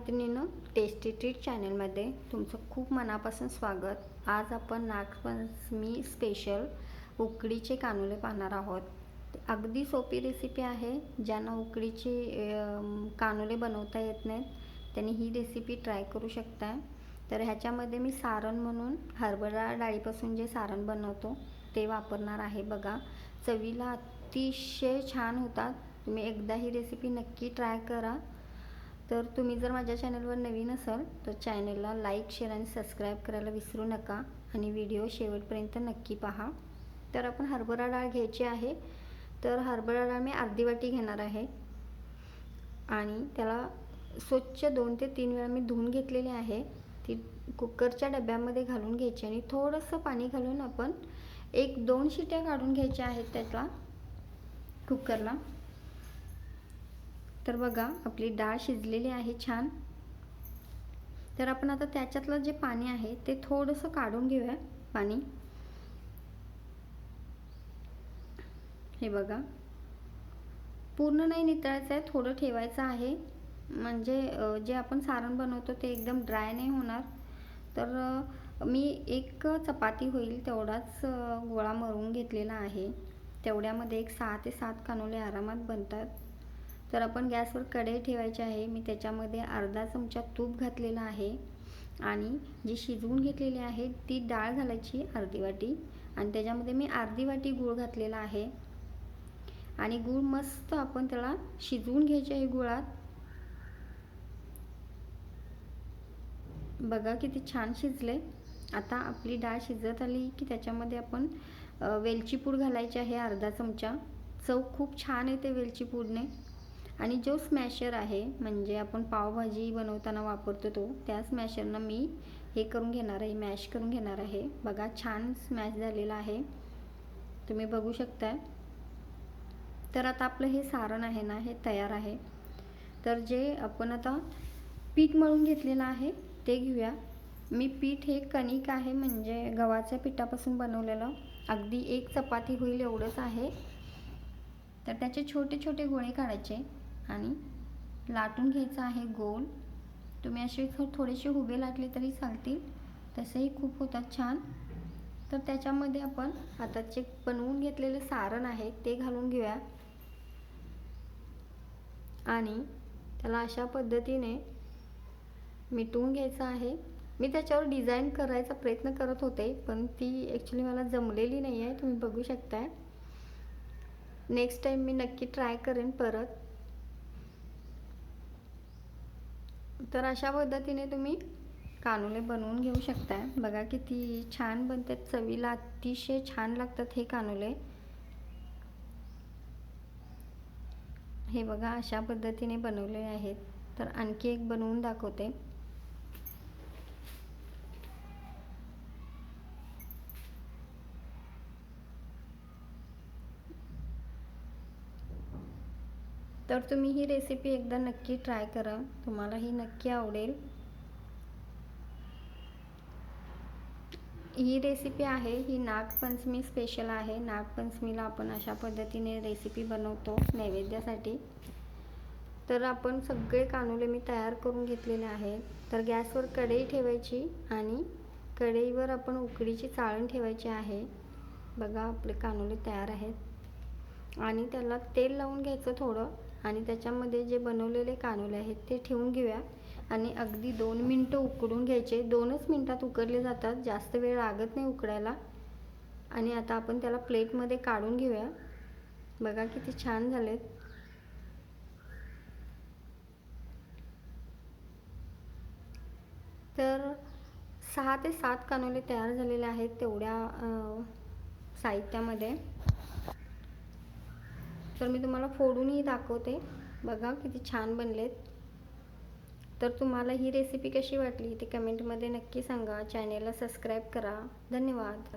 मैत्रिणींनो, tasty treat चॅनलमध्ये तुमचं खूप मनापासून स्वागत। आज आपण नागपंचमी स्पेशल उकडीचे कानुले पाहणार आहोत। अगदी सोपी रेसिपी आहे। ज्यांना उकडीचे कानुले बनवता येत नाहीत त्यांनी ही रेसिपी ट्राय करू शकता। तर ह्याच्यामध्ये मी सारण म्हणून हरभर डाळीपासून जे सारण बनवतो ते वापरणार आहे। बघा, चवीला अतिशय छान होतात। तुम्ही एकदा ही रेसिपी नक्की ट्राय करा। तर तुम्ही जर माझ्या चॅनलवर नवीन असाल तर चॅनलला लाईक, शेअर आणि सबस्क्राईब करायला विसरू नका आणि व्हिडिओ शेवटपर्यंत नक्की पहा। तर आपण हरभरा डाळ घ्यायची आहे। तर हरभरा डाळ मी अर्धी वाटी घेणार आहे आणि त्याला स्वच्छ 2 ते 3 वेळा मी धुवून घेतलेली आहे। ती कुकरच्या डब्यामध्ये घालून घ्यायची आणि थोडंसं पाणी घालून आपण 1-2 शिट्या काढून घ्यायच्या आहेत त्याला कुकरला। तर बघा, आपली डाळ शिजलेली आहे छान। तर आपण आता त्याच्यातलं जे पाणी आहे ते थोडंसं काढून घेऊया पाणी। हे बघा, पूर्ण नाही नितळायचं आहे, थोडं ठेवायचं आहे म्हणजे जे आपण सारण बनवतो ते एकदम ड्राय नाही होणार। तर मी एक चपाती होईल तेवढाच गोळा मळून घेतलेला आहे। तेवढ्यामध्ये एक 6 ते 7 कानुले आरामात बनतात। तर आपण गॅसवर कढई ठेवायची आहे। मी त्याच्यामध्ये अर्धा चमचा तूप घातलेला आहे आणि जी शिजवून घेतलेली आहे ती डाळ घालायची अर्धी वाटी आणि त्याच्यामध्ये मी अर्धी वाटी गूळ घातलेला आहे आणि गूळ मस्त आपण त्याला शिजवून घ्यायचे आहे गुळात। बघा किती छान शिजले। आता आपली डाळ शिजत आली की त्याच्यामध्ये आपण वेलची पूड घालायची आहे अर्धा चमचा। चव खूप छान येते वेलची पूडने। आणि जो स्मॅशर आहे म्हणजे आपण पावभाजी बनवताना वापरतो तो, त्या स्मॅशरनं मी हे करून घेणार आहे, मॅश करून घेणार आहे। बघा, छान स्मॅश झालेला आहे, तुम्ही बघू शकता। तर आता आपलं हे सारण आहे ना, हे तयार आहे। तर जे आपण आता पीठ मळून घेतलेलं आहे ते घेऊया। मी पीठ हे कणिक आहे म्हणजे गव्हाच्या पिठापासून बनवलेलं, अगदी एक चपाती होईल एवढंच आहे। तर त्याचे छोटे छोटे गोळे काढायचे आणि लाटून घ्यायचं आहे गोल। तुम्ही असे थोडेसे उभे लाटले तरी चालतील, तसेही खूप होतात छान। तर त्याच्यामध्ये आपण आता जे बनवून घेतलेले सारण आहे ते घालून घेऊया आणि त्याला अशा पद्धतीने मिटवून घ्यायचं आहे। मी त्याच्यावर डिझाईन करायचा प्रयत्न करत होते पण ती ॲक्च्युली मला जमलेली नाही आहे, तुम्ही बघू शकताय। नेक्स्ट टाइम मी नक्की ट्राय करेन परत। तर अशा पद्धतीने तुम्ही कानुले बनवून घेऊ शकता। बघा किती छान बनतात, चवीला अतिशय छान लागतात हे कानुले। हे बघा, अशा पद्धतीने बनवले आहेत। तर आणखी एक बनवून दाखवते। तर तुम्ही ही रेसिपी एकदा नक्की ट्राय करा, तुम्हाला ही नक्की आवडेल। ही रेसिपी आहे ही नागपंचमी स्पेशल आहे। नागपंचमीला आपण अशा पद्धतीने रेसिपी बनवतो नैवेद्यासाठी। तर आपण सगळे कानुले मी तयार करून घेतलेले आहेत। तर गॅसवर कढई ठेवायची आणि कढईवर आपण उकडीची चाळण ठेवायची आहे। बघा, आपले कानुले तयार आहेत आणि त्याला तेल लावून घ्यायचं थोडं आणि त्याच्यामध्ये जे बनवलेले कानुले आहेत ते ठेवून घेऊया आणि अगदी 2 मिनिटं उकडून घ्यायचे। 2च मिनिटात उकडले जातात, जास्त वेळ लागत नाही उकडायला। आणि आता आपण त्याला प्लेटमध्ये काढून घेऊया। बघा किती छान झालेत। तर 6 ते 7 कानुले तयार झालेले आहेत तेवढ्या साहित्यामध्ये। तर मी तुम्हाला फोडूनही दाखवते। बघा किती छान बनलेत। तर तुम्हाला ही रेसिपी कशी वाटली ते कमेंटमध्ये नक्की सांगा। चॅनेलला सबस्क्राईब करा। धन्यवाद।